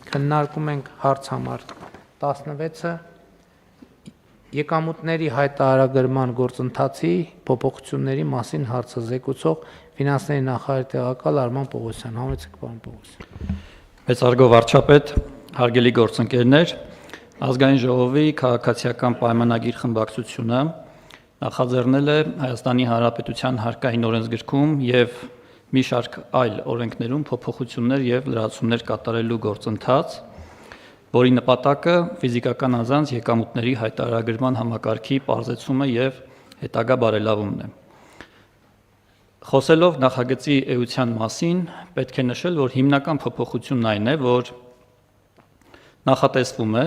քննարկում ենք հարց համար 16-ը եկամուտների հայտարարագրման գործընթացի փոփոխությունների մասին հարցը զեկուցող ֆինանսների նախարարի տեղակալ Արման Պողոսյան։ Համեցեք, պարոն Պողոսյան։ Մեծարգո վարչապետ, հարգելի գործընկերներ, Ազգային ժողովի քաղաքացիական պայմանագիր խմբակցությունը նախաձեռնել է Հայաստանի Հանրապետության հարկային օրենսգրքում եւ մի շարք այլ օրենքներում փոփոխություններ եւ լրացումներ կատարելու գործընթաց, որի նպատակը ֆիզիկական անձանց եկամուտների հայտարարագրման համակարգի պարզեցումը եւ հետագա բարելավումն է։ Խոսելով նախագծի էության մասին, պետք է նշել, որ հիմնական փոփոխությունն այն է, որ նախատեսվում է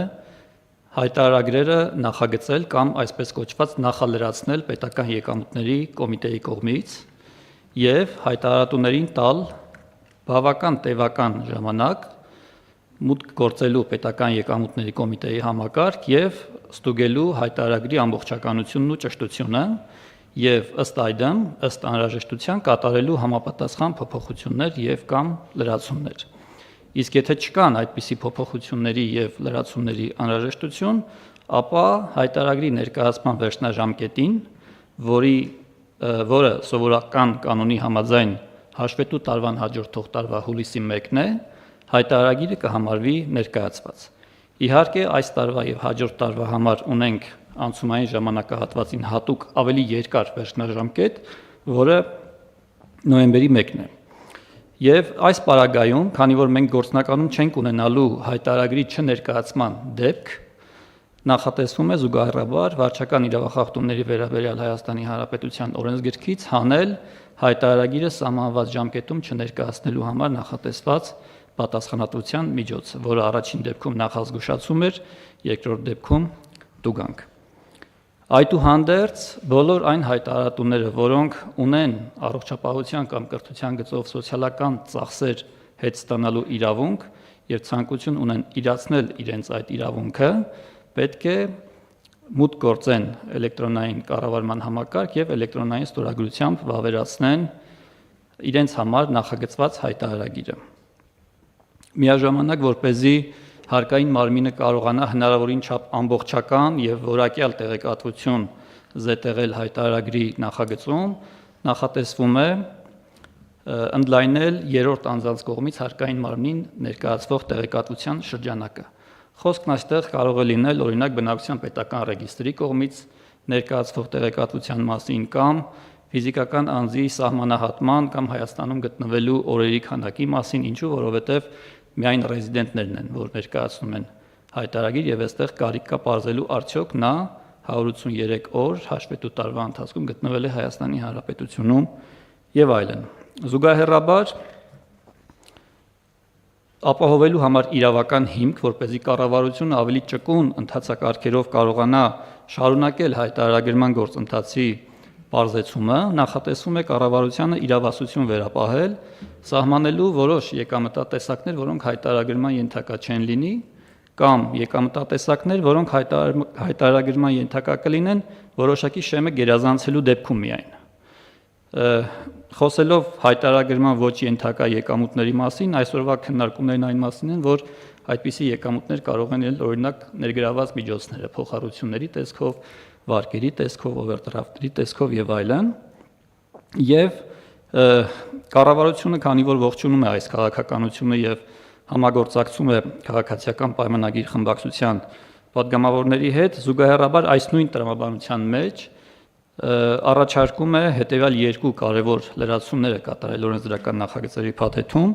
հայտարարագրերը նախագծել կամ այսպես կոչված նախալրացնել պետական եկամուտների կոմիտեի կողմից եւ հայտարարատուներին տալ բավական տևական ժամանակ մուտք գործելու պետական եկամուտների կոմիտեի համակարգ եւ ստուգելու հայտարարագրի ամբողջականությունն ու ճշտությունը եւ ըստ այդմ, ըստ անհրաժեշտության կատարելու համապատասխան փոփոխություններ եւ կամ լրացումներ։ Իսկ եթե չկան այդպիսի փոփոխությունների եւ լրացումների անհրաժեշտություն, ապա հայտարարագրի ներկայացման վերջնաժամկետին, որը սովորական կանոնի համաձայն հաշվետու տարվան հաջորդող տարվա հուլիսի 1-ն է, հայտարարագիրը կհամարվի ներկայացված։ Իհարկե, այս տարվա եւ հաջորդ տարվա համար ունենք անցումային ժամանակահատվածին հատուկ ավելի երկար վերջնաժամկետ, որը նոյեմբերի 1-ն է։ Եվ այս պարագայում, քանի որ մենք գործնականում չենք ունենալու հայտարարագրի չներկայացման դեպք, նախատեսվում է զուգահեռաբար վարչական իրավախախտումների վերաբերյալ Հայաստանի Հանրապետության օրենսգրքից հանել հայտարարագիրը սահմանված ժամկետում չներկայացնելու համար նախատեսված պատասխանատվության միջոցը, որը առաջին դեպքում նախազգուշացում էր, երկրորդ դեպքում տուգանք։ Այդուհանդերձ բոլոր այն հայտարարատուները, որոնք ունեն առողջապահության կամ կրթության գծով սոցիալական ծախսեր հետ ստանալու իրավունք եւ ցանկություն ունեն իրացնել իրենց այդ իրավունքը, պետք է մուտք գործեն էլեկտրոնային կառավարման համակարգ եւ էլեկտրոնային ստորագրությամբ վավերացնեն իրենց համար նախագծված հայտարարագիրը։ Միաժամանակ, որպեսզի հարկային մարմինը կարողանա հնարավորին չափ ամբողջական եւ որակյալ տեղեկատվություն զետեղել հայտարարագրի նախագծում, նախատեսվում է ընդլայնել երրորդ անձանց կողմից հարկային մարմնին ներկայացվող տեղեկատվության շրջանակը։ Խոսքն այստեղ կարող է լինել օրինակ բնակության պետական ռեգիստրի կողմից ներկայացվող տեղեկատվության մասին կամ ֆիզիկական անձի սահմանահատման կամ Հայաստանում գտնվելու օրերի քանակի մասին, ինչու որովհետև միայն ռեզիդենտներն են, որ ներկայացնում են հայտարարագիր եւ այստեղ կարիք կա պարզելու արդյոք նա 183 օր հաշվետու տարվա ընթացքում գտնվել է Հայաստանի Հանրապետությունում եւ այլն։ Զուգահեռաբար ապահովելու համար իրավական հիմք, որպեսզի կառավարությունը ավելի ճկուն ընթացակարգերով կարողանա շարունակել հայտարարագրման գործընթացի պարզեցումը, նախատեսվում է կառավարությանը իրավասություն վերապահել, սահմանելու որոշ եկամտատեսակներ, որոնք հայտարարագրման ենթակա չեն լինի, կամ եկամտատեսակներ, որոնք հայտարարագրման ենթակա կլինեն որոշակի շեմը գերազանցելու դեպքում միայն։ Խոսելով հայտարարագրման ոչ ենթակա եկամուտների մասին, այսօրվա քննարկումներն այն մասին են, որ այդպիսի եկամուտներ կարող են լինել օրինակ ներգրաված միջոցները, փոխառությունների տեսքով, վարկերի տեսքով, օվերդրաֆտերի տեսքով եւ այլն, եւ կառավարությունը, քանի որ ողջունում է այս քաղաքականությունը եւ համագործակցում է քաղաքացիական պայմանագիր խմբակցության պատգամավորների հետ, զուգահեռաբար այս նույն տրամաբանության մեջ առաջարկում է հետեւյալ երկու կարևոր լրացումները կատարել օրենսդրական նախագծերի փաթեթում։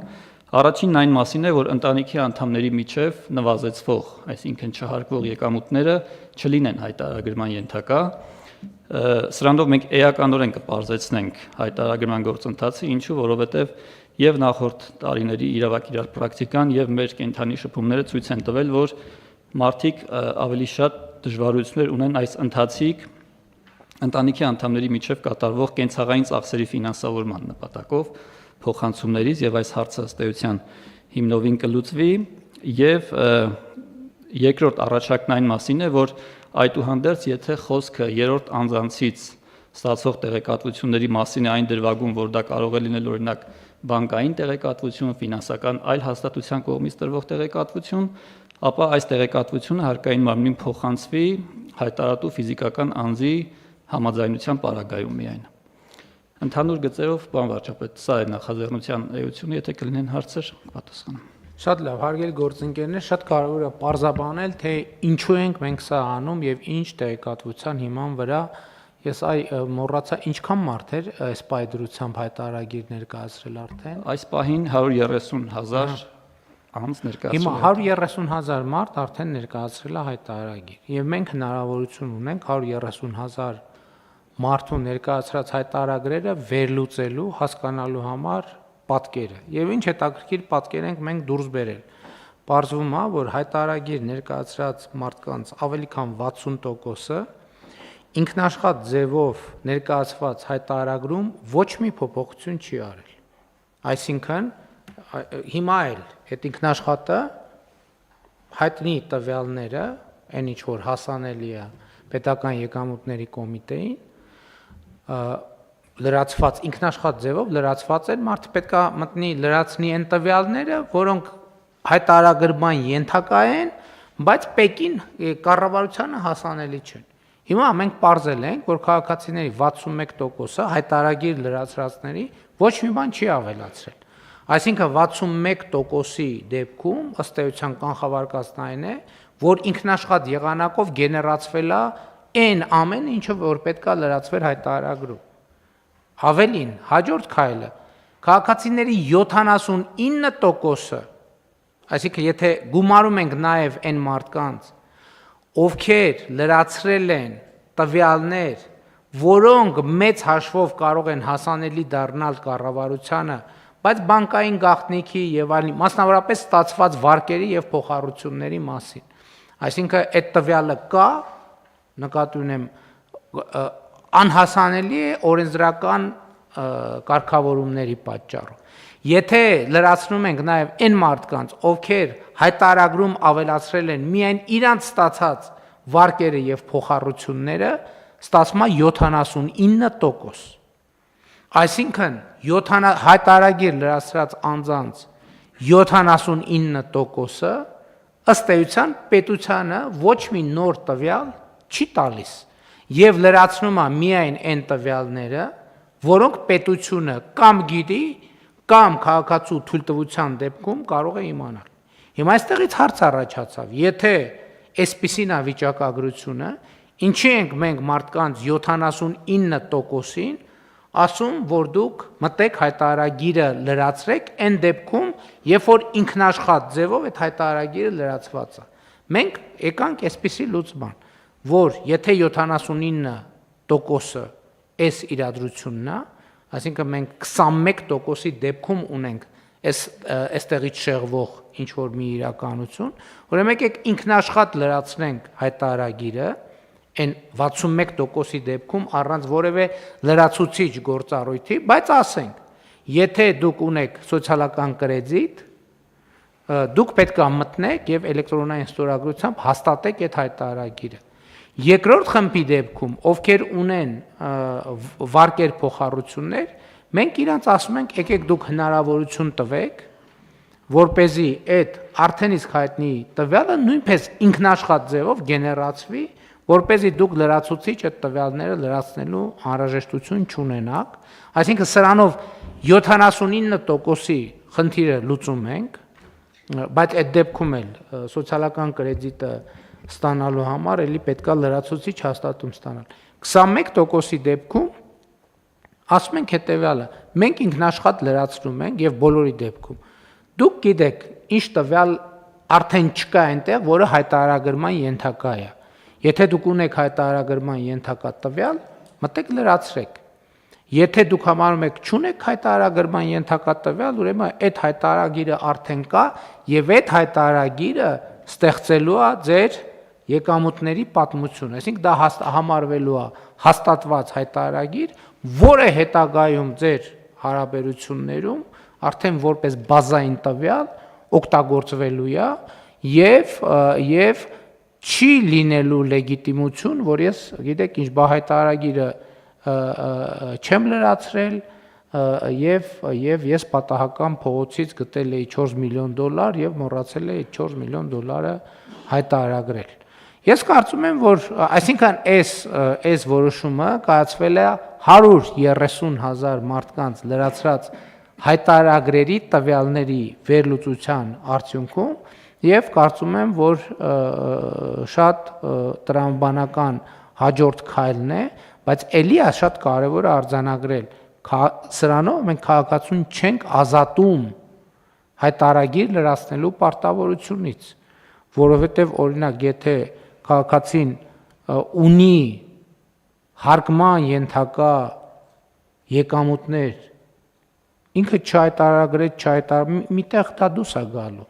Առաջինն այն մասին է, որ ընտանիքի անդամների միջև նվազեցվող, այսինքն չհարկվող եկամուտները չլինեն հայտարարագրման ենթակա։ Սրանով մենք էականորեն կպարզեցնենք հայտարարագրման գործընթացը, ինչու որովհետև եւ նախորդ տարիների իրավակիրառ պրակտիկան եւ մեր կենթանի շփումները ցույց են տվել, որ մարդիկ ավելի շատ դժվարություններ ունեն այս ընթացիկ ընտանիքի անդամների միջև կատարվող կենցաղային ծախսերի ֆինանսավորման նպատակով փոխանցումներից եւ այս հարցը ըստ էության հիմնովին կլուծվի եւ երկրորդ առաջարկն այն մասին է, որ այդուհանդերձ եթե խոսքը երրորդ անձանցից ստացող տեղեկատվությունների մասին է այն դրվագում, որ դա կարող է լինել օրինակ բանկային տեղեկատվություն, ֆինանսական այլ հաստատության կողմից տրվող տեղեկատվություն, ապա այս տեղեկատվությունը հարկային մարմնին փոխանցվի հայտարարատու ֆիզիկական անձի համաձայնության պարագայում միայն։ Ընդհանուր գծերով, պարոն վարչապետ, սա է նախաձեռնության էությունը, եթե կլինեն հարցեր, կպատասխանեմ։ Շատ լավ, հարգելի գործընկերներ, շատ կարևոր է պարզաբանել, թե ինչու ենք մենք սա անում եւ ինչ տեղեկատվության հիման վրա։ Ես մոռացա ինչքան մարդ էր այս պայդրությամբ հայտարարագիր ներկայացրել արդեն։ Այս պահին 130,000 անձ ներկայացրել։ Հիմա 130,000 մարդ արդեն ներկայացրել է հայտարարագիր եւ մենք հնարավորություն ունենք 130,000 մարդու ներկայացրած հայտարարագրերը վերլուծելու, հասկանալու համար պատկերը։ Եվ ինչ հետաքրքիր պատկեր ենք մենք դուրս բերել։ Պարզվում է, որ հայտարարագիր ներկայացրած մարդկանց ավելի քան 60%-ը ինքնաշխատ ձևով ներկայացված հայտարարագրում ոչ մի փոփոխություն չի արել։ Այսինքն հիմա էլ այդ ինքնաշխատը հայտնի տվյալները, այն ինչ որ հասանելի է պետական եկամուտների կոմիտեին, լրացված ինքնաշխատ ձևով լրացված են, մարդը պետք է մտնի լրացնի այն տվյալները, որոնք հայտարարագրման ենթակա են, բայց պեկին կառավարությանը հասանելի չեն։ Հիմա մենք պարզել ենք, որ քաղաքացիների 61%-ը հայտարարագիր լրացրածների ոչ մի բան չի ավելացրել։ Այսինքն 61%-ի դեպքում ըստ էության կանխավարկածն այն է, որ ինքնաշխատ եղանակով գեներացվել է այն ամեն ինչը, որ պետք է լրացվեր հայտարարագրում։ Ավելին, հաջորդ քայլը քաղաքացիների 79%-ը, այսինքն եթե գումարում ենք նաև այն մարդկանց, ովքեր լրացրել են տվյալներ, որոնք մեծ հաշվով կարող են հասանելի դառնալ կառավարությանը, բայց բանկային գաղտնիքի եւ այլն, մասնավորապես ստացված վարկերի եւ փոխառությունների մասին։ Այսինքն այդ տվյալը կա, նկատի ունեմ, անհասանելի է օրենսդրական կարգավորումների պատճառով։ Եթե լրացնում ենք նաև այն մարդկանց, ովքեր հայտարարագրում ավելացրել են միայն իրանց ստացած վարկերը եւ փոխառությունները, ստացվում է 79%։ Այսինքն հայտարարագիր լրացրած անձանց 79%-ը ըստ էության պետությանը ոչ մի նոր տվյալ չի տալիս եւ լրացնում է միայն այն տվյալները, որոնք պետությունը կամ գիտի, կամ քաղաքացու թույլտվության դեպքում կարող է իմանալ։ Հիմա այստեղից հարց առաջացավ. եթե այսպիսին է վիճակագրությունը, ինչի ենք մենք մարդկանց 79%-ին ասում, որ դուք մտեք հայտարարագիրը լրացրեք այն դեպքում, երբ որ ինքնաշխատ ձևով այդ հայտարարագիրը լրացված է։ Մենք եկանք այսպիսի լուծման, որ եթե 79%-ը այս իրադրությունն է, այսինքն մենք 21%-ի դեպքում ունենք այստեղից շեղվող ինչ որ մի իրականություն, ուրեմն եկեք ինքնաշխատ լրացնենք հայտարարագիրը, այն 61%-ի դեպքում առանց որևէ լրացուցիչ գործառույթի, բայց ասենք, եթե դուք ունեք սոցիալական կրեդիտ, դուք պետք է մտնեք եւ էլեկտրոնային ստորագրությամբ հաստատեք այդ հայտարարագիրը։ Երկրորդ խմբի դեպքում, ովքեր ունեն վարկեր փոխառություններ, մենք իրանց ասում ենք, եկեք դուք հնարավորություն տվեք, որպեսզի այդ արդեն իսկ հայտնի տվյալը նույնպես ինքնաշխատ ձևով գեներացվի, որպեսզի դուք լրացուցիչ այդ տվյալները լրացնելու անհրաժեշտություն չունենաք, այսինքն սրանով 79%-ի խնդիրը լուծում ենք, բայց այդ դեպքում էլ սոցիալական կրեդիտը ստանալու համար էլի պետքա լրացուցիչ հաստատում ստանալ։ 21%-ի դեպքում ասում ենք հետեւյալը. մենք ինքնաշխատ լրացնում ենք եւ բոլորի դեպքում դուք գիտեք ինչ տվյալ արդեն չկա այնտեղ, որը հայտարարագրման ենթակա է։ Եթե դուք ունեք հայտարարագրման ենթակա տվյալ, մտեք լրացրեք։ Եթե դուք համարում եք չունեք հայտարարագրման ենթակա տվյալ, ուրեմն այդ հայտարարագիրը արդեն կա եւ այդ հայտարարագիրը ստեղծելու է ձեր եկամուտների պատմություն, այսինքն դա համարվելու է հաստատված հայտարարագիր, որը հետագայում ձեր հարաբերություններում արդեն որպես բազային տվյալ օգտագործվելու է եւ չի լինելու լեգիտիմություն, որ ես գիտեք ինչ հայտարարագիրը չեմ լրացրել եւ ես պատահական փողոցից գտել էի $4 միլիոն եւ մոռացել էի $4 միլիոն հայտարարել։ Ես կարծում եմ, որ այսինքն այս որոշումը կայացվել է 130,000 մարդկանց լրացրած հայտարարագրերի տվյալների վերլուծության արդյունքում եւ կարծում եմ, որ շատ տրամաբանական հաջորդ քայլն է, բայց ելի է շատ կարեւոր է արձանագրել սրանով մենք քաղաքացուն չենք ազատում հայտարարագիր լրացնելու պարտավորությունից, որովհետև օրինակ եթե քաղաքացին ունի հարկման ենթակա եկամուտներ, ինքը չհայտարարագրեց, միտեղ դա դուրս է գալու,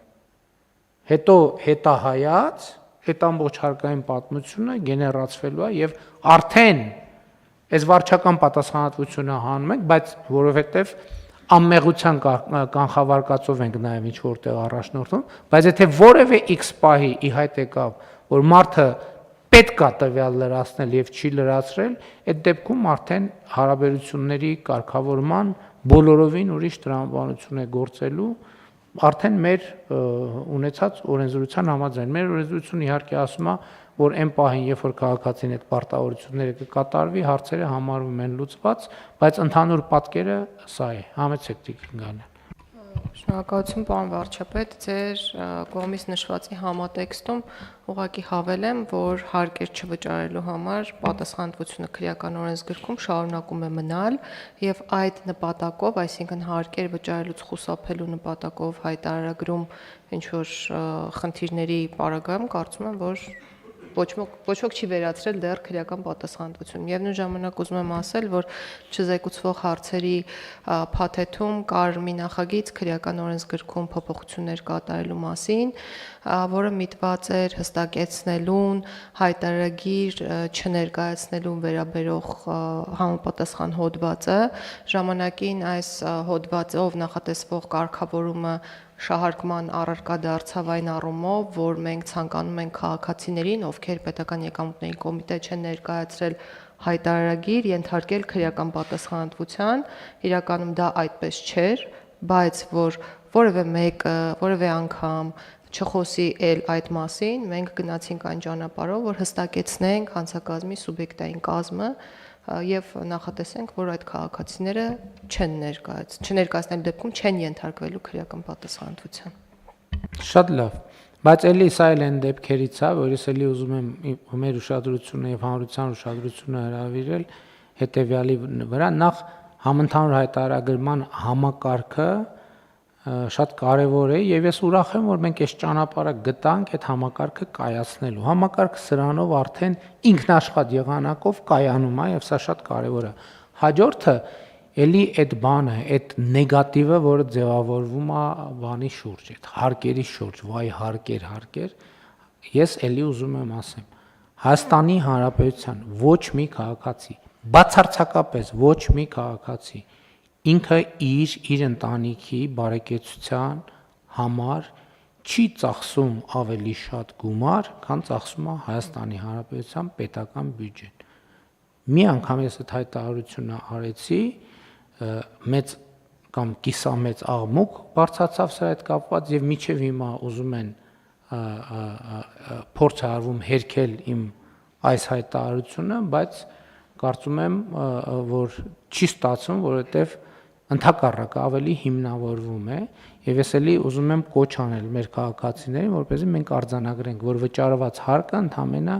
հետո հետահայաց, այդ ամբողջ հարկային պատմությունը գեներացվելու է եւ արդեն այս վարչական պատասխանատվությունը հանում ենք, բայց որովհետև անմեղության կանխավարկածով ենք նաև ինչ որտեղ առաջնորդում, բայց եթե որևէ X պահի ի հայտ եկավ, որ մարդը պետք է տվյալ լրացնել եւ չի լրացրել, այդ դեպքում արդեն հարաբերությունների կարգավորման բոլորովին ուրիշ տրամաբանություն է գործելու, արդեն մեր ունեցած օրենսդրության համաձայն։ Մեր օրենսդրությունը իհարկե ասում է, որ այն պահին, երբ որ քաղաքացին այդ պարտավորությունները կկատարվի, հարցերը համարվում են լուծված, բայց ընդհանուր պատկերը սա է։ Համեցեք Տիկին Գալյան։ Շնորհակալություն, պարոն վարչապետ, ձեր կողմից նշվածի համատեքստում ուղղակի հավելեմ, որ հարկեր չվճարելու համար պատասխանատվությունը քրեական օրենսգրքում շարունակում է մնալ եւ այդ նպատակով, այսինքն հարկեր վճարելուց խուսափելու նպատակով հայտարարագրում ինչ որ խնդիրների պարագայում կարծում եմ, որ ոչ ոք չի վերացրել դեռ քրեական պատասխանատվություն։ Միևնույն ժամանակ ուզում եմ ասել, որ չզեկուցվող հարցերի փաթեթում կար մի նախագիծ քրեական օրենսգրքում փոփոխություններ կատարելու մասին, որը միտված էր հստակեցնելուն, հայտարարագիր չներկայացնելուն վերաբերող համապատասխան հոդվածը, ժամանակին այս հոդվածով նախատեսվող կարգավորումը շահարկման առարկա դարձավ այն առումով, որ մենք ցանկանում ենք քաղաքացիներին, ովքեր պետական եկամուտների կոմիտե չեն ներկայացրել հայտարարագիր, ենթարկել քրեական պատասխանատվության, իրականում դա այդպես չէր, բայց որ որևէ մեկը, որևէ անգամ չխոսի այդ մասին, մենք գնացինք այն ճանապարհով, որ հստակեցնենք հանցակազմի սուբյեկտային կազմը եւ նախատեսենք, որ այդ քաղաքացիները չներկայացնելու դեպքում չեն ենթարկվելու քրեական պատասխանատվության։ Շատ լավ, բայց էլի սա էլ այն դեպքերից է, որ ես էլի ուզում եմ մեր ուշադրությունը եւ հանրության ուշադրությունը հրավիրել հետեւյալի վրա, նախ համընդհանուր հայտարարագրման համակարգը շատ կարևոր է եւ ես ուրախ եմ, որ մենք այս ճանապարհը գտանք այդ համակարգը կայացնելու։ Համակարգը սրանով արդեն ինքնաշխատ եղանակով կայանում է եւ սա շատ կարևոր է։ Հաջորդը էլի այդ բանը, այդ նեգատիվը, որը ձևավորվում է բանի շուրջ, այդ հարկերի շուրջ, վայ հարկեր, ես էլի ուզում եմ ասեմ, Հայաստանի Հանրապետության ոչ մի քաղաքացի, բացարձակապես ոչ մի քաղաքացի ինքը իր ընտանիքի բարեկեցության համար չի ծախսում ավելի շատ գումար, քան ծախսում է Հայաստանի Հանրապետության պետական բյուջեն։ Մի անգամ ես այդ հայտարարությունը արեցի, մեծ կամ կիսամեծ աղմուկ բարձրացավ սրա հետ կապված եւ միջև հիմա ուզում են փորձ արվում հերքել իմ այս հայտարարությունը, բայց կարծում եմ, որ չի ստացվում, որովհետեւ ընդհակառակը ավելի հիմնավորվում է եւ ես էլի ուզում եմ կոչ անել մեր քաղաքացիներին, որպեսզի մենք արձանագրենք, որ վճարված հարկը ընդամենը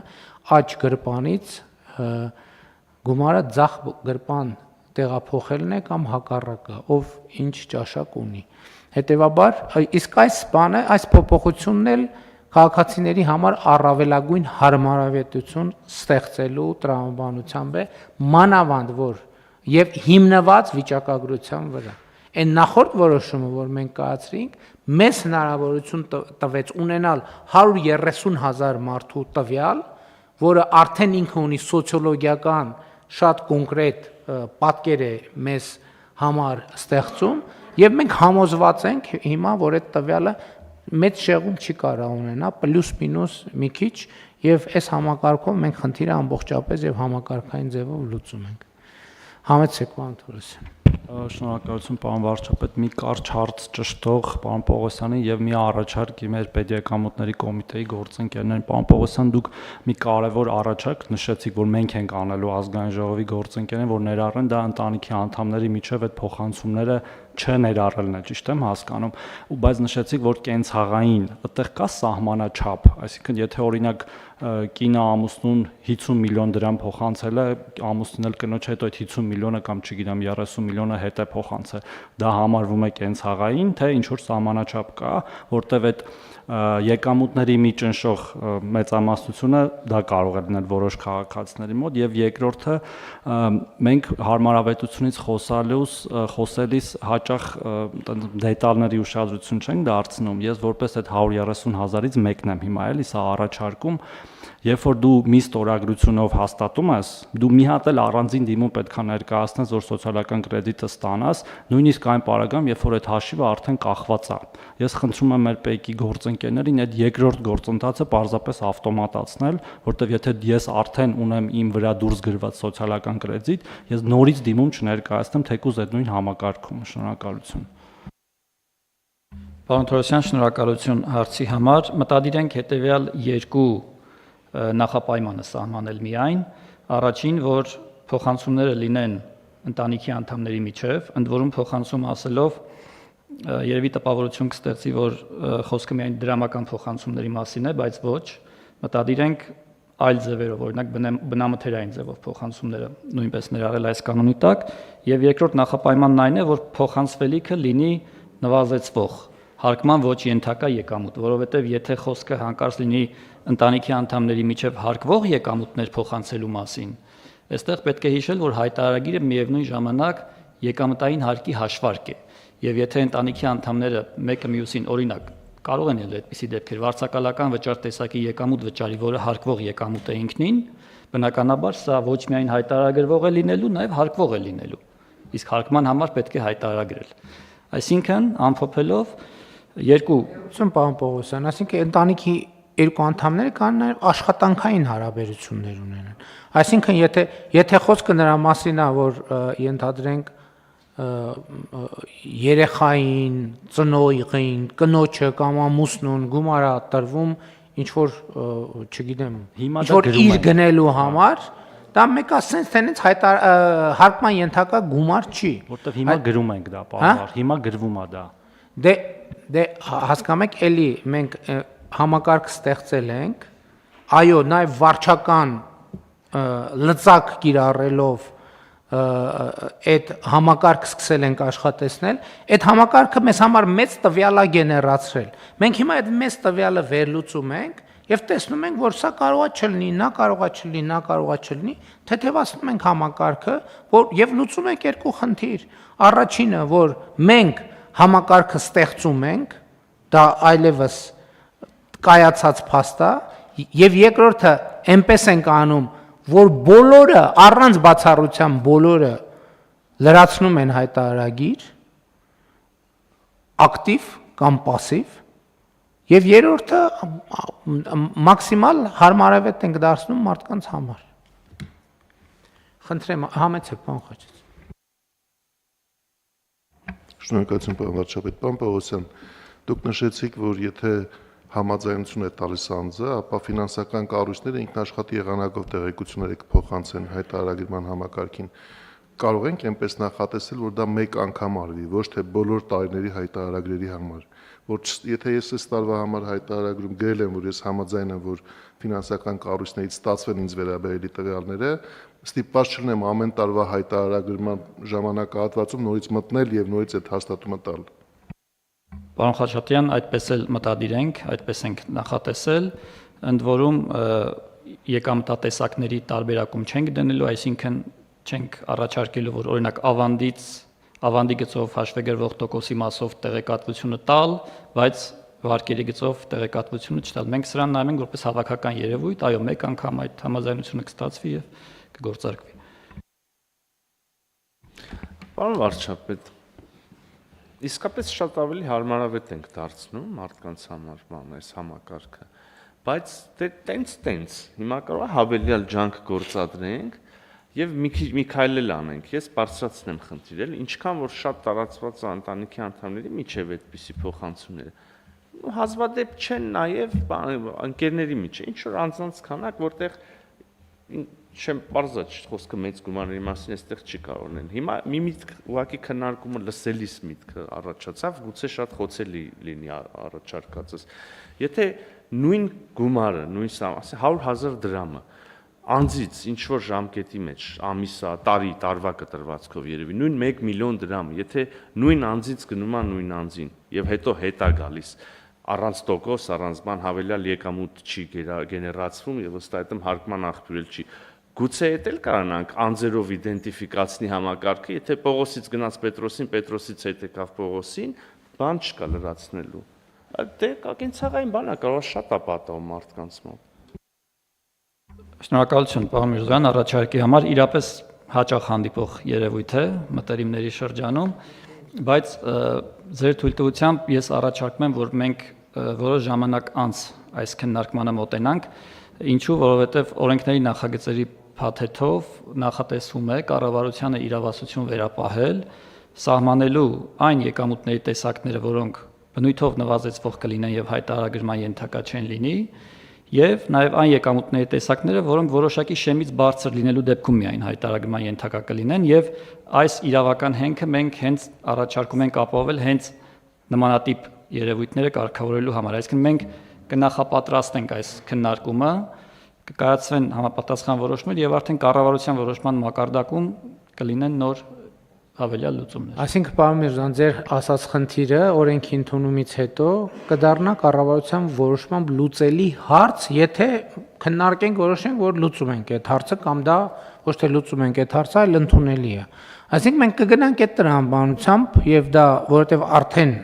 աճ գրպանից գումարը ձախ գրպան տեղափոխելն է կամ հակառակը, ով ինչ ճաշակ ունի։ Հետևաբար, իսկ այս փոփոխությունն էլ քաղաքացիների համար առավելագույն հարմարավետություն ստեղծելու տրամաբանությամբ է, մանավանդ որ եւ հիմնված վիճակագրության վրա։ Այն նախորդ որոշումը, որ մենք կայացրինք, մեզ հնարավորություն տվեց ունենալ 130,000 մարդու տվյալ, որը արդեն ինքը ունի սոցիոլոգիական շատ կոնկրետ պատկեր է մեզ համար ստեղծում, եւ մենք համոզված ենք հիմա, որ այդ տվյալը մեծ շեղում չի կարող ունենա, պլյուս մինուս մի քիչ, եւ այս համակարգով մենք խնդիրը ամբողջապես եւ համակարգային ձևով լուծում ենք։ Համեցեք, պարոն Թորոսյան։ Շնորհակալություն, պարոն վարչապետ, մի կարճ հարց ճշտող պարոն Պողոսյանին եւ մի առաջարկ մեր պետեկամուտների կոմիտեի գործընկերներին։ Պարոն Պողոսյան, դուք մի կարևոր առաջարկ նշեցիք, որ մենք ենք անելու ազգային ժողովի գործընկերներին, որ ներառեն դա ընտանիքի անդամների միջև այդ փոխանցումները չներառելն է, ճիշտ եմ հասկանում, ու բայց նշեցիք, որ կենցաղային այդտեղ կա սահմանաչափ, այսինքն եթե օրինակ կինը ամուսնուն 50 միլիոն դրամ փոխանցել է, ամուսնն էլ կնոջ հետ այդ 50 միլիոնը կամ չգիտեմ 30 միլիոնը հետ է փոխանցել, դա համարվում է կենցաղային, թե ինչ որ սահմանաչափ կա, որտեղ այդ եկամուտների մի ճնշող մեծամասնությունը դա կարող է լինել որոշ քաղաքացիների մոտ, եւ երկրորդը մենք հարմարավետությունից խոսելիս հաճախ դետալների ուշադրություն չենք դարձնում, ես որպես այդ 130,000-ից մեկն եմ հիմա էլի սա առաջարկում, երբ որ դու մի ստորագրությունով հաստատում ես, դու մի հատ էլ առանձին դիմում պետք է ներկայացնես, որ սոցիալական կրեդիտը ստանաս, նույնիսկ այն պարագայում, երբ որ այդ հաշիվը արդեն կախված է։ Ես խնդրում եմ մեր ՊԵԿ-ի գործընկերներին այդ երկրորդ գործընթացը պարզապես ավտոմատացնել, որտեղ եթե ես արդեն ունեմ իմ վրա դուրս գրված սոցիալական կրեդիտ, ես նորից դիմում չներկայացնեմ թեկուզ այդ նույն համակարգում։ Շնորհակալություն։ Պարոն Թորոսյան, շնորհակալություն հարցի համար։ Մտադիր ենք հետևյալ երկու նախապայմանը սահմանել միայն, առաջին, որ փոխանցումները լինեն ընտանիքի անդամների միջև, ընդ որում փոխանցում ասելով երևի տպավորություն կստեղծի, որ խոսքը միայն դրամական փոխանցումների մասին է, բայց ոչ, մտադիր ենք այլ ձևերով, օրինակ բնամթերային ձևով փոխանցումները նույնպես ներառել այս կանոնի տակ, եւ երկրորդ նախապայմանն այն է, որ փոխանցվելիքը լինի նվազեցվող հարկման ոչ ենթակա եկամուտ, որովհետև եթե խոսքը հանկարծ լինի ընտանիքի անդամների միջև հարկվող եկամուտներ փոխանցելու մասին, այստեղ պետք է հիշել, որ հայտարարագիրը միևնույն ժամանակ եկամտային հարկի հաշվարկ է, եւ եթե ընտանիքի անդամները մեկը մյուսին օրինակ կարող են ելնել այդպիսի դեպքեր, վարձակալական վճար տեսակի եկամուտ վճարի, որը հարկվող եկամուտ է ինքնին, բնականաբար սա ոչ միայն հայտարարագրվող է լինելու, նաեւ հարկվող է լինելու, իսկ հարկման համար պետք է հայտարարագրել, այսինքն ամփոփելով երկու պարոն Պողոսյան, այսինքն ընտանիքի երկու անդամները կան նաև աշխատանքային հարաբերություններ ունենան։ Այսինքն եթե խոսքը նրա մասին է, որ ենթադրենք երեխային, ծնողին, կնոջը կամ ամուսնուն գումար է տրվում ինչ որ, չգիտեմ, ինչ որ իր գնելու համար, դա մեկ ասենց տենից հարկման ենթակա գումար չի, որտեղ հիմա գրում ենք դա, պարոն, հիմա գրվում է դա։ Դե հասկանում եք, էլի մենք համակարգ ստեղծել ենք, այո, նաև վարչական լծակ կիրառելով այդ համակարգ սկսել ենք աշխատեցնել, այդ համակարգը մեզ համար մեծ տվյալ է գեներացրել։ Մենք հիմա այդ մեծ տվյալը վերլուծում ենք եւ տեսնում ենք, որ սա կարողա չլինի, նա կարողա չլինի, նա կարողա չլինի, թեթևացնում ենք համակարգը, որ եւ լուծում ենք երկու խնդիր։ Առաջինը, որ մենք համակարգը ստեղծում ենք, դա այլևս կայացած փաստ է, եւ երկրորդը այնպես ենք անում, որ բոլորը առանց բացառության բոլորը լրացնում են հայտարարագիր, ակտիվ կամ пассив, եւ երրորդը մաքսիմալ հարմարավետ ենք դարձնում մարդկանց համար։ Խնդրեմ, համեցեք, պարոն Խաչատրյան։ Շնորհակալություն, պարոն վարչապետ, պարոն Պողոսյան, դուք նշեցիք, որ եթե համաձայնություն է տալիս անձը, ապա ֆինանսական կառույցները ինքնաշխատի եղանակով տեղեկությունները կփոխանցեն հայտարարագրման համակարգին։ Կարող ենք այնպես նախատեսել, որ դա մեկ անգամ արվի, ոչ թե բոլոր տարիների հայտարարագրերի համար, որ եթե ես այս տարվա համար հայտարարագրում գրել եմ, որ ես համաձայն եմ, որ ֆինանսական կառույցներից ստացվեն ինձ վերաբերելի տվյալները, ստիպված չլինեմ ամեն տարվա հայտարարագրման ժամանակահատվածում նորից մտնել եւ նորից այդ հաստատումը տալ։ Պարոն Խաչատրյան, այդպես էլ մտադիր ենք, այդպես ենք նախատեսել, ընդ որում եկամտատեսակների տարբերակում չենք դնելու, այսինքն չենք առաջարկելու, որ օրինակ ավանդի գծով հաշվեգրվող տոկոսի մասով տեղեկատվությունը տալ, բայց վարկերի գծով տեղեկատվությունը չտալ։ Մենք սրան նայում ենք որպես հավաքական երևույթ, այո, մեկ անգամ այդ համաձայնությունը կստացվի եւ կգործարկվի։ Պարոն վարչապետ, իսկապես շատ ավելի հարմարավետ ենք դարձնում մարդկանց համար այս համակարգը, բայց տենց հիմա կարող է հավելյալ ջանք գործադրենք Եվ մի քայլ էլ անենք, ես բարձրացնեմ խնդիրը, ինչքան որ շատ տարածված է ընտանիքի անդամների միջև այդպիսի փոխանցումները։ Հազվադեպ չեն նաև ընկերների միջև, ինչ որ անձանց քանակ, որտեղ չեմ բարձա խոսքը մեծ գումարների մասին այստեղ չի կարող լինել։ Հիմա մի միտք ուղղակի քննարկումը լսելիս միտքը առաջացավ, գուցե շատ խոցելի լինի առաջարկածս։ Եթե նույն գումարը, նույն 100,000 դրամը անձից ինչ որ ժամկետի մեջ ամիսա, տարի, տարվա կտրվածքով երևի նույն 1 միլիոն դրամ, եթե նույն անձից գնում է նույն անձին եւ հետո հետա գալիս առանց տոկոս, առանց բան հավելյալ եկամուտ չի գեներացվում եւ ըստ այդմ հարկման աղբյուր չի։ Գուցե էլ կարանանք անձերով իդենտիֆիկացնի համակարգը, եթե Պողոսից գնաց Պետրոսին, Պետրոսից հետ եկավ Պողոսին, բան չկա լրացնելու։ Դե կենցաղային բան է, կարող շատ է պատահում մարդկանց մոտ։ Շնորհակալություն, պարոն Միրզոյան, առաջարկի համար իրապես հաճախ հանդիպող երևույթ է մտերիմների շրջանում, բայց ձեր թույլտվությամբ ես առաջարկում եմ, որ մենք որոշ ժամանակ անց այս քննարկմանը մոտենանք, ինչու, որովհետև օրենքների նախագծերի փաթեթով նախատեսվում է կառավարությանը իրավասություն վերապահել, սահմանելու այն եկամուտների տեսակները, որոնք բնույթով նվազեցվող կլինեն եւ հայտարարագրման ենթակա չեն լինի, եւ նաեւ այն եկամուտների տեսակները, որոնք որոշակի շեմից բարձր լինելու դեպքում միայն հայտարարման ենթակա կլինեն եւ այս իրավական հենքը մենք հենց առաջարկում ենք ապահովել հենց նմանատիպ երևույթները կարգավորելու համար։ Այսինքն մենք կնախապատրաստենք այս քննարկումը, կկայացվեն համապատասխան որոշումներ եւ արդեն կառավարության որոշման մակարդակում կլինեն նոր հավելյալ լուծումներ։ Այսինքն, պարոն Միրզոյան, ձեր ասած խնդիրը օրենքի ընդունումից հետո կդառնա կառավարության որոշմամբ լուծելի հարց, եթե քննարկենք, որոշենք, որ լուծում ենք այդ հարցը կամ դա ոչ թե լուծում ենք այդ հարցը, այլ ընդունելի է։ Այսինքն մենք կգնանք այդ տրամաբանությամբ եւ դա, որովհետեւ արդեն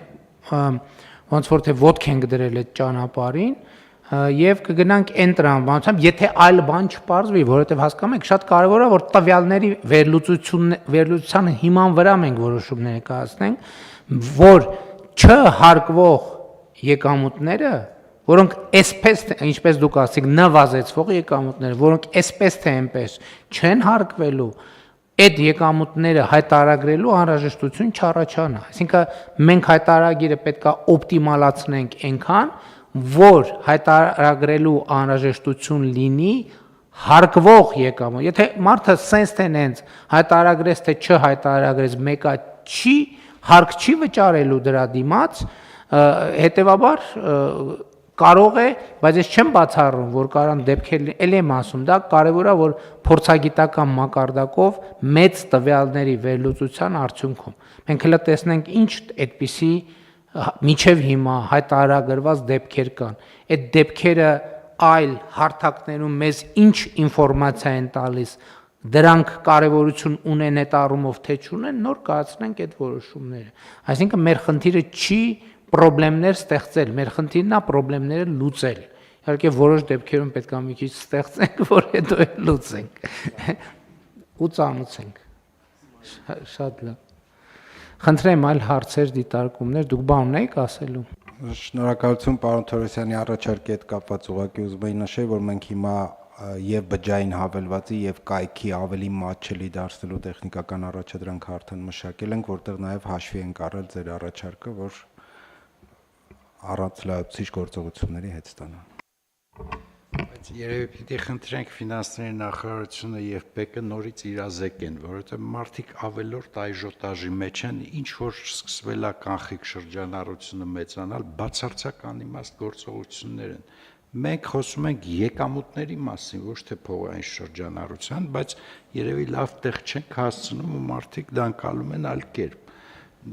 ոնց որ թե ոտք ենք դրել այդ ճանապարհին եւ կգնանք այն տրամաբանությամբ, եթե այլ բան չպարզվի, որովհետեւ հասկանում եք, շատ կարեւոր է, որ տվյալների վերլուծության հիման վրա մենք որոշումներ կայացնենք, որ չհարկվող եկամուտները, որոնք այսպես թե ինչպես դուք ասացիք, նվազեցվող եկամուտները, որոնք այսպես թե այնպես չեն հարկվելու, այդ եկամուտները հայտարարագրելու անհրաժեշտություն չառաջանա։ Այսինքն մենք հայտարարագիրը պետքա օպտիմալացնենք այնքան, որ հայտարարագրելու անհրաժեշտություն լինի հարկվող եկամուտ։ Եթե մարդը sense թե նենց հայտարարագրես թե չհայտարարագրես, մեկը չի հարկ չի վճարելու դրա դիմաց, հետեւաբար կարող է, բայց ես չեմ բացառում, որ կարան դեպքեր ել եմ ասում, դա կարևոր է, որ փորձագիտական մակարդակով մեծ տվյալների վերլուծության արդյունքում մենք հենց տեսնենք ինչ այդպիսի միջև հիմա հայտարարագրված դեպքեր կան։ Այդ դեպքերը այլ հարթակներում մեզ ինչ ինֆորմացիա են տալիս, դրանք կարևորություն ունեն այդ առումով թե չունեն, նոր կայացնենք այդ որոշումները։ Այսինքն մեր խնդիրը չի պրոբլեմներ ստեղծել, մեր խնդիրն է պրոբլեմները լուծել։ Իհարկե որոշ դեպքերում պետք է մի քիչ ստեղծենք, որ հետո լուծենք ու ծանուցենք։ Շատ լավ։ Խնդրեմ այլ հարցեր, դիտարկումներ, դուք բան ունեք ասելու։ Շնորհակալություն պարոն Թորոսյանի առաջարկի հետ կապված ուղղակի ուզում եի նշել, որ մենք հիմա եւ բջջային հավելվածի եւ կայքի ավելի մատչելի դարձնելու տեխնիկական առաջադրանք արդեն մշակել ենք, որտեղ նաեւ հաշվի ենք առել ձեր առաջարկը, որ առանց լայացուցիչ գործողությունների հետ ստանան։ Բայց երևի պիտի խնդրենք ֆինանսների նախարարությունը եւ ՊԵԿ-ը նորից իրազեկեն, որովհետեւ մարդիկ ավելորդ այժոտաժի մեջ են, ինչ որ սկսվել է կանխիկ շրջանառությունը մեծանալ, բացարձակ անիմաստ գործողություններ են։ Մենք խոսում ենք եկամուտների մասին, ոչ թե փողային շրջանառության, բայց երևի լավ տեղ չենք հասցնում ու մարդիկ դա անցալում են այլ կերպ։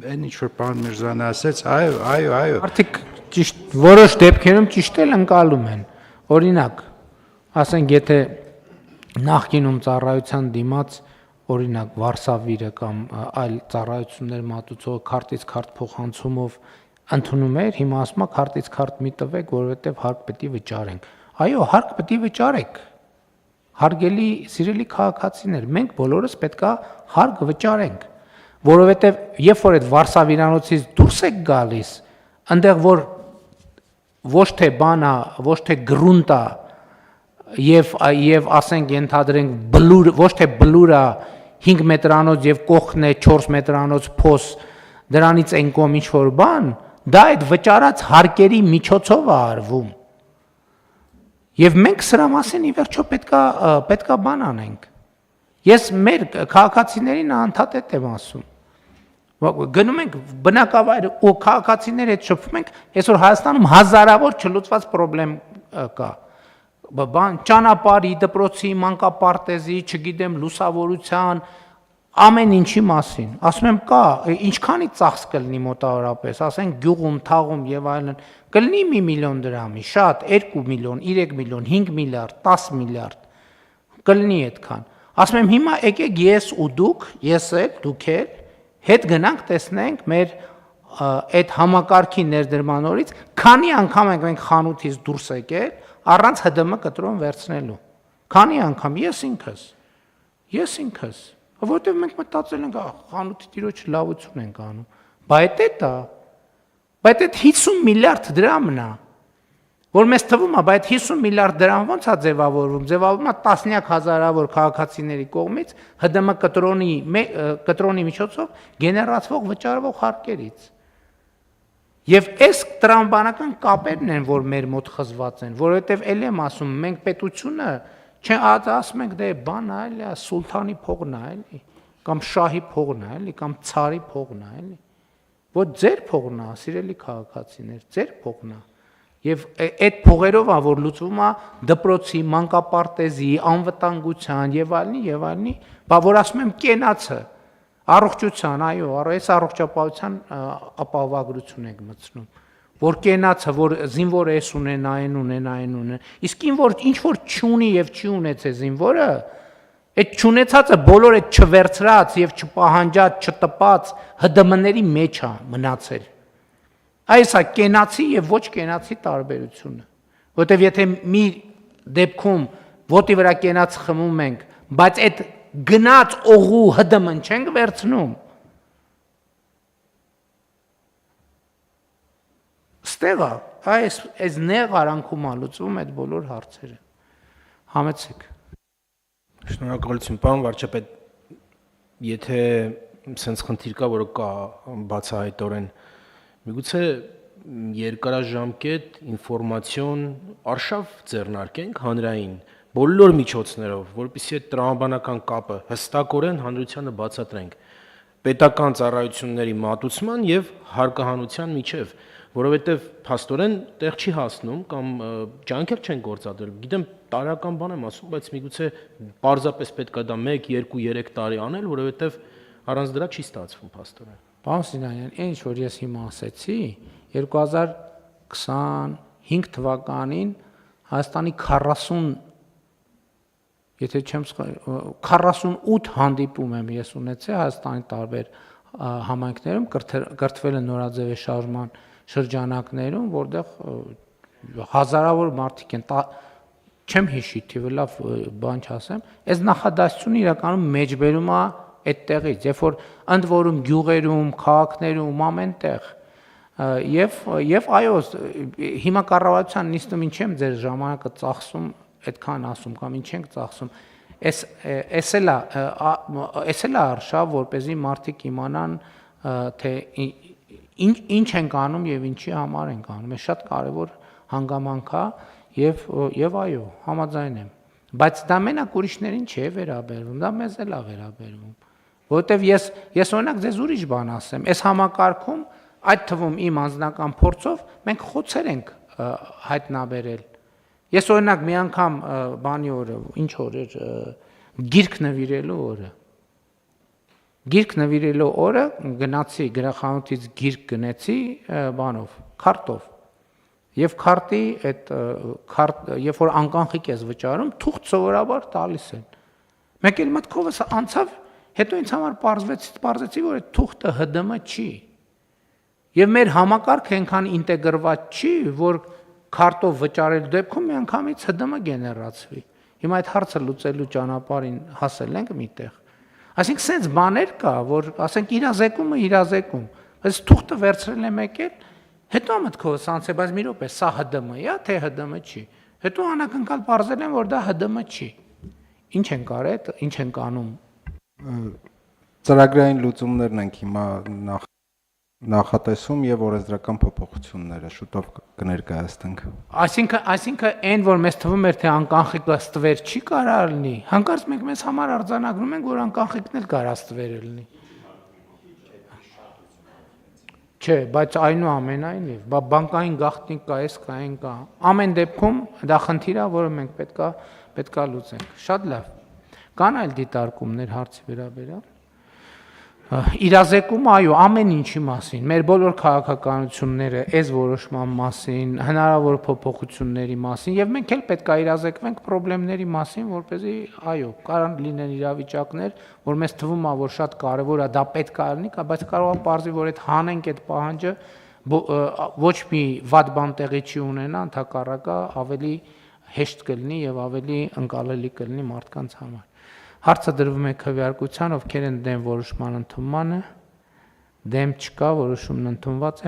Այն ինչ որ պարոն Միրզոյանը ասաց, այո։ Արդիկ ճիշտ որոշ դեպքերում ճիշտ էլ ընկալում են։ Օրինակ, ասենք եթե նախկինում ծառայության դիմաց օրինակ Վարշավիրը կամ այլ ծառայություններ մատուցող քարտից քարտ փոխանցումով ընդունում էր, հիմա ասում է քարտից քարտ մի տվեք, որովհետև հարկ պետք է վճարենք։ Այո, հարկ պետք է վճարեք։ Հարգելի սիրելի քաղաքացիներ, մենք բոլորս պետքա հարկ վճարենք, որովհետև երբ որ այդ Վարշավիրանոցից դուրս եք գալիս, այնտեղ որ ոչ թե բանա, ոչ թե գրունտա եւ ասենք ենթադրենք բլուր, ոչ թե բլուրա 5 մետրանոց եւ կողքն է 4 մետրանոց փոս, դրանից այն կողմ ինչ որ բան, դա այդ վճարած հարկերի միջոցով է արվում։ Եվ մենք սրա մասին ի վերջո պետքա բան անենք։ Ես մեր քաղաքացիներին անդադար եմ ասում։ Գնում ենք բնակավայր ու քաղաքացիների հետ շփվում ենք, այսօր Հայաստանում հազարավոր չլուծված խնդրեմ կա։ Բան ճանապարհի, դպրոցի, մանկապարտեզի, չգիտեմ, լուսավորության, ամեն ինչի մասին։ Ասում եմ կա, ինչքանի ծախս կլինի մոտավորապես, ասենք գյուղում, թաղում եւ այլն, կլինի 1 միլիոն դրամի, շատ 2 միլիոն, 3 միլիոն, 5 միլիարդ, 10 միլիարդ կլինի այդքան։ Ասում եմ հիմա եկեք ես ու դուք, ես էլ, դուք էլ հետ գնանք տեսնենք մեր այդ համակարգի ներդրմանորից քանի անգամ ենք մենք խանութից դուրս եկել առանց ՀԴՄ կտրոն վերցնելու։ Քանի անգամ ես ինքս, որովհետև մենք մտածել ենք խանութի տիրոջ լավություն ենք անում։ Բայց այդ 50 միլիարդ դրամն է, որ մեզ թվում է, բայց 50 միլիարդ դրամ ո՞նց է ձևավորվում։ Ձևավորվում է տասնյակ հազարավոր քաղաքացիների կողմից ՀԴՄ կտրոնի միջոցով գեներացվող վճարվող հարկերից։ Եվ այս տրամաբանական կապերն են, որ մեր մոտ խզված են, որովհետև ել եմ ասում, մենք պետությունը ասում ենք դե բան է, էլի, սուլթանի փողն է, էլի, կամ շահի փողն է, էլի, կամ ցարի փողն է, էլի։ Ոչ ձեր փողն է, սիրելի քաղաքացիներ, ձեր փողն է։ Եվ այդ փողերով է, որ լուծվում է դպրոցի, մանկապարտեզի, անվտանգության եւ այլնի, բա որ ասում եմ կենացը, առողջության, այո, այս առողջապահության ապահովագրություն ենք մտցնում, որ կենացը, որ զինվորը էս ունեն, այն, իսկ ինչ որ չունի եւ չի ունեցել զինվորը, այդ չունեցածը բոլոր այդ չվերցրած եւ չպահանջած, չտպած ՀԴՄ-ների մեջ է մնացել։ Այս է կենացի եւ ոչ կենացի տարբերությունը, որտեվ եթե մի դեպքում ոտի վրա կենաց խմում ենք, բայց այդ գնաց օղու ՀԴՄ-ն չենք վերցնում, ստեղա, այս նեղ արանքում է լուծվում այդ բոլոր հարցերը։ Համեցեք։ Շնորհակալություն, պարոն վարչապետ, եթե sense խնդիր կա, որը կա բացահայտորեն, միգուցե երկարաժամկետ ինֆորմացիոն արշավ ձեռնարկենք հանրային բոլոր միջոցներով, որպեսզի այդ տրամաբանական կապը հստակորեն հանրությանը բացատրենք պետական ծառայությունների մատուցման եւ հարկահանության միջև, որովհետեւ փաստորեն տեղ չի հասնում կամ ջանքեր չեն գործադրել։ Գիտեմ, տարական բան եմ ասում, բայց միգուցե պարզապես պետքա դա 1, 2, 3 տարի անել, որովհետեւ առանց դրա չի ստացվում փաստորեն։ Պարոն Սինանյան, ինչ որ ես հիմա ասեցի, 2025 թվականին Հայաստանի 48 հանդիպում եմ ես ունեցել Հայաստանի տարբեր համայնքներում, կրթվել են նորաձև շարժման շրջանակներում, որտեղ հազարավոր մարդիկ են, չեմ հիշի թիվը, լավ բան չասեմ, այս նախադասությունը իրականում մեջբերում է այդտեղից, երբ որ ընդ որում գյուղերում, քաղաքներում, ամենտեղ եւ այո, հիմա կառավարության նիստում ինչ եմ ձեր ժամանակը ծախսում, այդքան ասում կամ ինչ ենք ծախսում, էս էլ է արշավ, որպեսզի մարդիկ իմանան, թե ինչ ենք անում եւ ինչի համար ենք անում, է շատ կարեւոր հանգամանք է եւ այո, համաձայն եմ, բայց դա մենակ ուրիշներին չի վերաբերվում, դա մեզ էլ է վերաբերվում, որովհետեւ ես օրինակ ձեզ ուրիշ բան ասեմ, այս համակարգում այդ թվում իմ անձնական փորձով մենք խոցեր ենք հայտնաբերել։ Ես օրինակ մի անգամ բանի օրը, ինչ օր էր, գիրք նվիրելու օրը գնացի գրախանութից գիրք գնեցի բանով, քարտով։ Եվ քարտի այդ երբ որ անկանխիկ ես վճարում, թուղթ սովորաբար տալիս են։ Մեկ էլ մտքովս անցավ, հետո ինձ համար պարզեցի, որ այդ թուղթը ՀԴՄ չի։ Եվ մեր համակարգը այնքան ինտեգրված չի, որ քարտով վճարելու դեպքում միանգամից ՀԴՄ գեներացվի։ Հիմա այդ հարցը լուծելու ճանապարհին հասել ենք միտեղ։ Այսինքն սենց բաներ կա, որ ասենք իրազեկում, բայց թուղթը վերցրել եմ եկել, հետո մտքովս անցե, բայց մի րոպե, սա ՀԴՄ է, թե ՀԴՄ չի։ Հետո անակնկալ բարձել են, որ դա ՀԴՄ չի։ Ինչ են կարել, ինչ են անում։ Ծրագրային լուծումներն ենք հիմա նախատեսում եւ օրենսդրական փոփոխությունները շուտով կներկայացնենք։ Այսինքն այն որ մեզ թվում էր թե անկանխիկ ստվեր չի կարող լինի, հանկարծ մենք մեզ համար արձանագրում ենք, որ անկանխիկն էլ կարող ստվեր լինի։ Չէ, բայց այնուամենայնիվ, բանկային գաղտնիք կա, էս կա, այն կա։ Ամեն դեպքում դա խնդիր է, որը մենք պետքա լուծենք։ Շատ լավ։ Կան այլ դիտարկումներ հարցի վերաբերյալ։ Իրազեկում, այո, ամեն ինչի մասին, մեր բոլոր քաղաքականությունները, այս որոշման մասին, հնարավոր փոփոխությունների մասին, եւ մենք էլ պետք է իրազեկվենք խնդիրների մասին, որպեսզի, այո, կարող լինեն իրավիճակներ, որ մեզ թվում է, որ շատ կարեւոր է, դա պետք է լինի, բայց կարող է պարզվի, որ այդ հանենք այդ պահանջը ոչ մի վատ բան տեղի չի ունենա, ընդհակառակը ավելի հեշտ կլինի եւ ավելի ընկալելի կլինի մարդկանց համար։ Հարցը դրվում է քվեարկության, ովքեր են դեմ որոշման ընդունմանը, դեմ չկա, որոշումն ընդունված է։